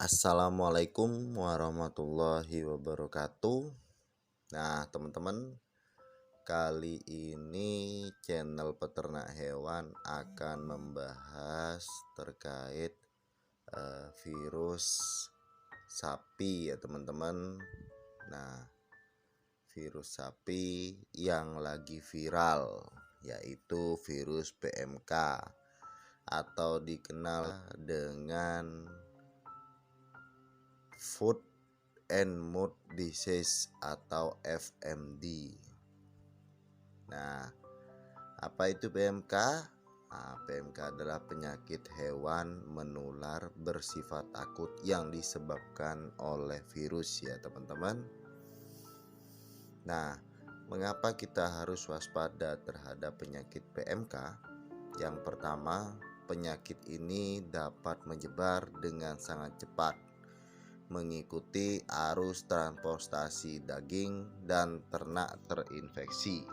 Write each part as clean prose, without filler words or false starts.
Assalamualaikum warahmatullahi wabarakatuh. Nah, teman-teman, kali ini channel peternak hewan akan membahas terkait virus sapi ya, teman-teman. Nah, virus sapi yang lagi viral yaitu virus PMK atau dikenal dengan Food and Mouth Disease atau FMD. Nah, apa itu PMK? PMK adalah penyakit hewan menular bersifat akut yang disebabkan oleh virus ya, teman-teman. Nah, mengapa kita harus waspada terhadap penyakit PMK? Yang pertama, penyakit ini dapat menyebar dengan sangat cepat mengikuti arus transportasi daging dan ternak terinfeksi.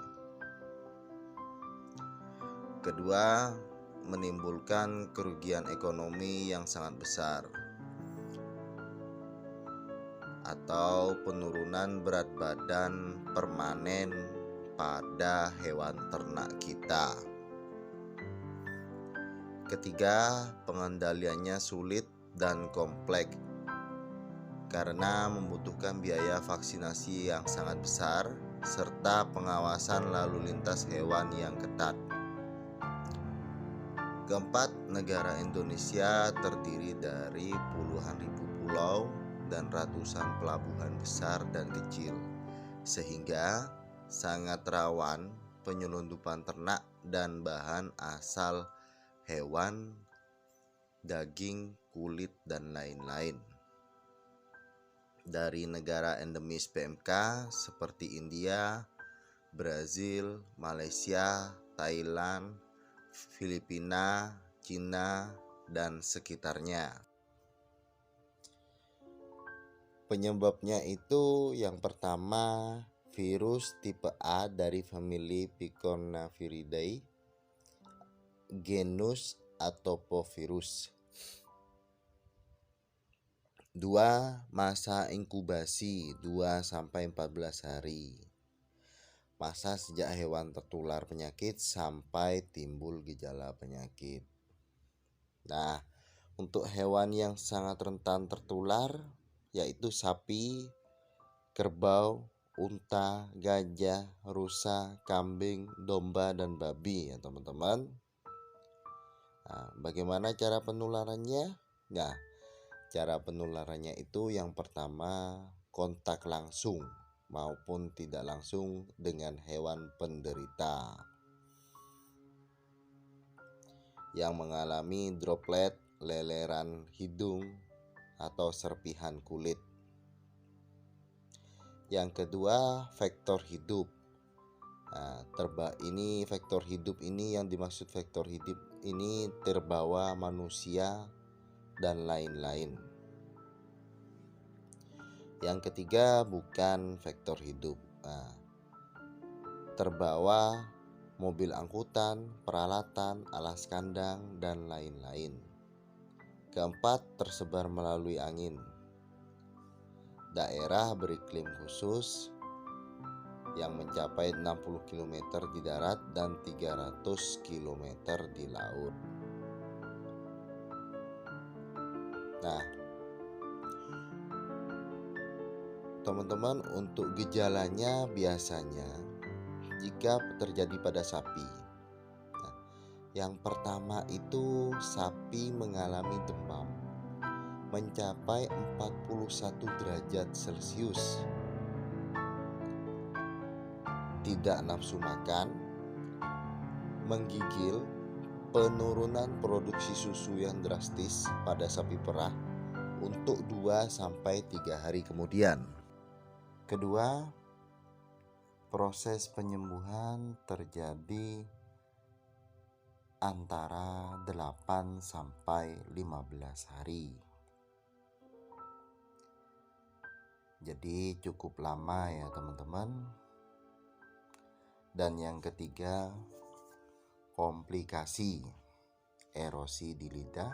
Kedua, menimbulkan kerugian ekonomi yang sangat besar atau penurunan berat badan permanen pada hewan ternak kita. Ketiga, pengendaliannya sulit dan kompleks karena membutuhkan biaya vaksinasi yang sangat besar serta pengawasan lalu lintas hewan yang ketat. Keempat, negara Indonesia terdiri dari puluhan ribu pulau dan ratusan pelabuhan besar dan kecil, sehingga sangat rawan penyelundupan ternak dan bahan asal hewan, daging, kulit, dan lain-lain dari negara endemis PMK seperti India, Brazil, Malaysia, Thailand, Filipina, Cina, dan sekitarnya. Penyebabnya itu yang pertama, virus tipe A dari famili Picornaviridae, genus Atopovirus. 2. Masa inkubasi 2-14 hari. Masa sejak hewan tertular penyakit sampai timbul gejala penyakit. Nah, untuk hewan yang sangat rentan tertular yaitu sapi, kerbau, unta, gajah, rusa, kambing, domba, dan babi ya, teman-teman. Nah, bagaimana cara penularannya? Nah, cara penularannya itu yang pertama, kontak langsung maupun tidak langsung dengan hewan penderita yang mengalami droplet, leleran hidung, atau serpihan kulit. Yang kedua, vektor hidup. Nah, vektor hidup ini yang dimaksud vektor hidup ini terbawa manusia dan lain-lain. Yang ketiga, bukan vektor hidup. Nah, terbawa mobil angkutan, peralatan, alas kandang, dan lain-lain. Keempat, tersebar melalui angin. Daerah beriklim khusus yang mencapai 60 km di darat dan 300 km di laut. Nah, teman-teman, untuk gejalanya biasanya jika terjadi pada sapi. Nah, yang pertama itu sapi mengalami demam mencapai 41 derajat Celcius, tidak nafsu makan, menggigil, penurunan produksi susu yang drastis pada sapi perah untuk 2-3 hari kemudian. Kedua, proses penyembuhan terjadi antara 8-15 hari. Jadi cukup lama ya, teman-teman. Dan yang ketiga, komplikasi erosi di lidah,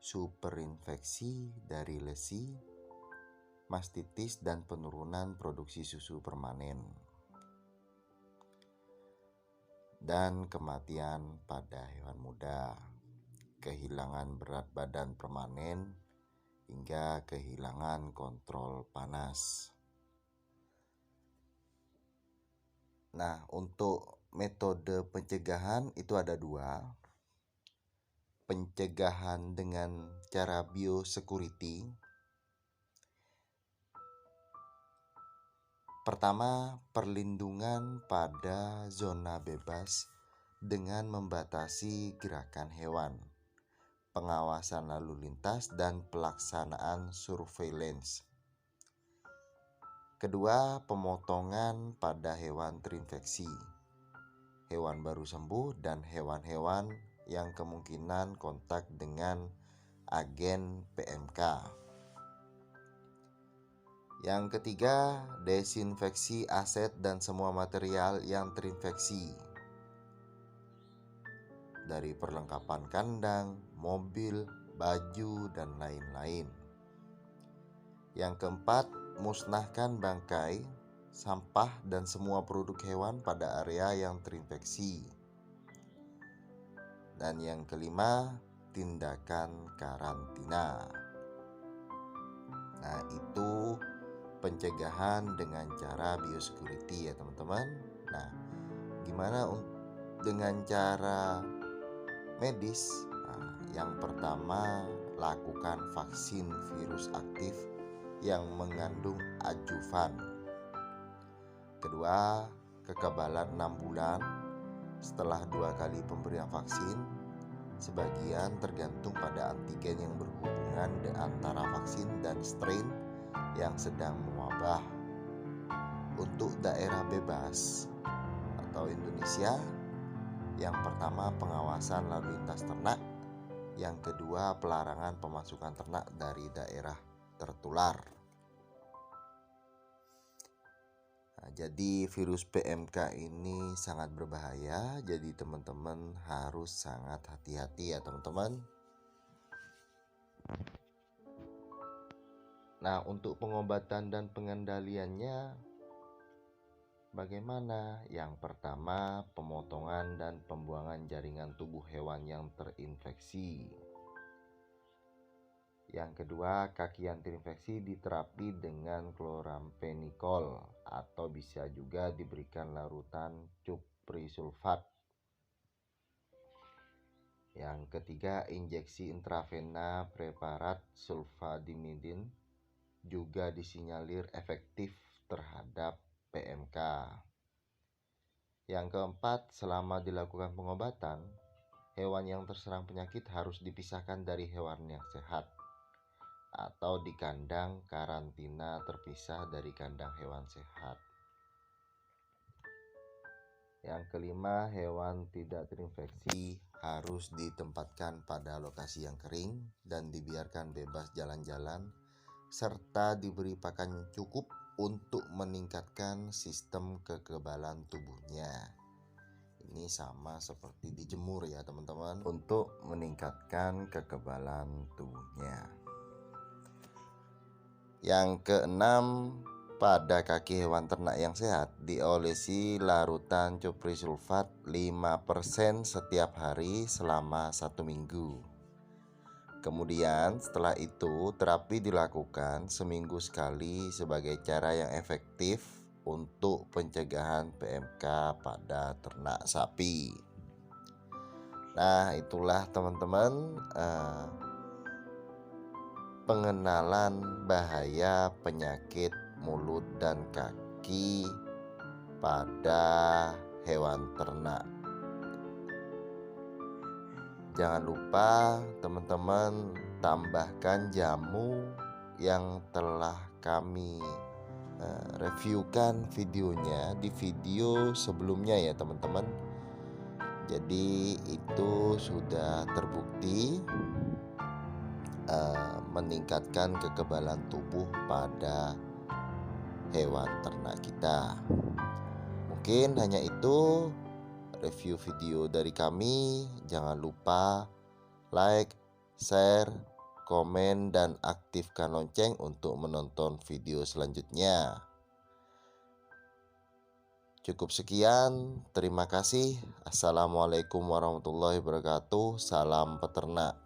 superinfeksi dari lesi, mastitis, dan penurunan produksi susu permanen, dan kematian pada hewan muda, kehilangan berat badan permanen, hingga kehilangan kontrol panas. Nah, untuk metode pencegahan itu ada 2. Pencegahan dengan cara biosecurity. Pertama, perlindungan pada zona bebas dengan membatasi gerakan hewan, pengawasan lalu lintas, dan pelaksanaan surveillance. Kedua, pemotongan pada hewan terinfeksi, hewan baru sembuh, dan hewan-hewan yang kemungkinan kontak dengan agen PMK. Yang ketiga, desinfeksi aset dan semua material yang terinfeksi, dari perlengkapan kandang, mobil, baju, dan lain-lain. Yang keempat, musnahkan bangkai, sampah, dan semua produk hewan pada area yang terinfeksi. Dan yang kelima, tindakan karantina. Nah, itu pencegahan dengan cara biosecurity ya teman-teman. Nah, gimana dengan cara medis? Nah, yang pertama, lakukan vaksin virus aktif yang mengandung adjuvan. Kedua, kekebalan 6 bulan setelah 2 kali pemberian vaksin. Sebagian tergantung pada antigen yang berhubungan antara vaksin dan strain yang sedang mewabah. Untuk daerah bebas atau Indonesia, yang pertama pengawasan lalu lintas ternak, yang kedua pelarangan pemasukan ternak dari daerah tertular. Nah, jadi virus PMK ini sangat berbahaya, jadi teman-teman harus sangat hati-hati ya teman-teman. Nah, untuk pengobatan dan pengendaliannya bagaimana? Yang pertama, pemotongan dan pembuangan jaringan tubuh hewan yang terinfeksi. Yang kedua, kaki yang terinfeksi diterapi dengan chloramphenicol atau bisa juga diberikan larutan cuprisulfat. Yang ketiga, injeksi intravena preparat sulfadimidin juga disinyalir efektif terhadap PMK. Yang keempat, selama dilakukan pengobatan, hewan yang terserang penyakit harus dipisahkan dari hewan yang sehat atau di kandang karantina terpisah dari kandang hewan sehat. Yang kelima, hewan tidak terinfeksi harus ditempatkan pada lokasi yang kering dan dibiarkan bebas jalan-jalan, serta diberi pakan cukup untuk meningkatkan sistem kekebalan tubuhnya. Ini sama seperti dijemur ya teman-teman, untuk meningkatkan kekebalan tubuhnya. Yang keenam, pada kaki hewan ternak yang sehat diolesi larutan cuprisulfat 5% setiap hari selama 1 minggu. Kemudian setelah itu terapi dilakukan seminggu sekali sebagai cara yang efektif untuk pencegahan PMK pada ternak sapi. Nah, itulah teman-teman pengenalan bahaya penyakit mulut dan kaki pada hewan ternak. Jangan lupa teman-teman tambahkan jamu yang telah kami reviewkan videonya di video sebelumnya ya teman-teman. Jadi itu sudah terbukti meningkatkan kekebalan tubuh pada hewan ternak kita. Mungkin hanya itu review video dari kami. Jangan lupa like, share, komen, dan aktifkan lonceng untuk menonton video selanjutnya. Cukup sekian, terima kasih. Assalamualaikum warahmatullahi wabarakatuh. Salam peternak.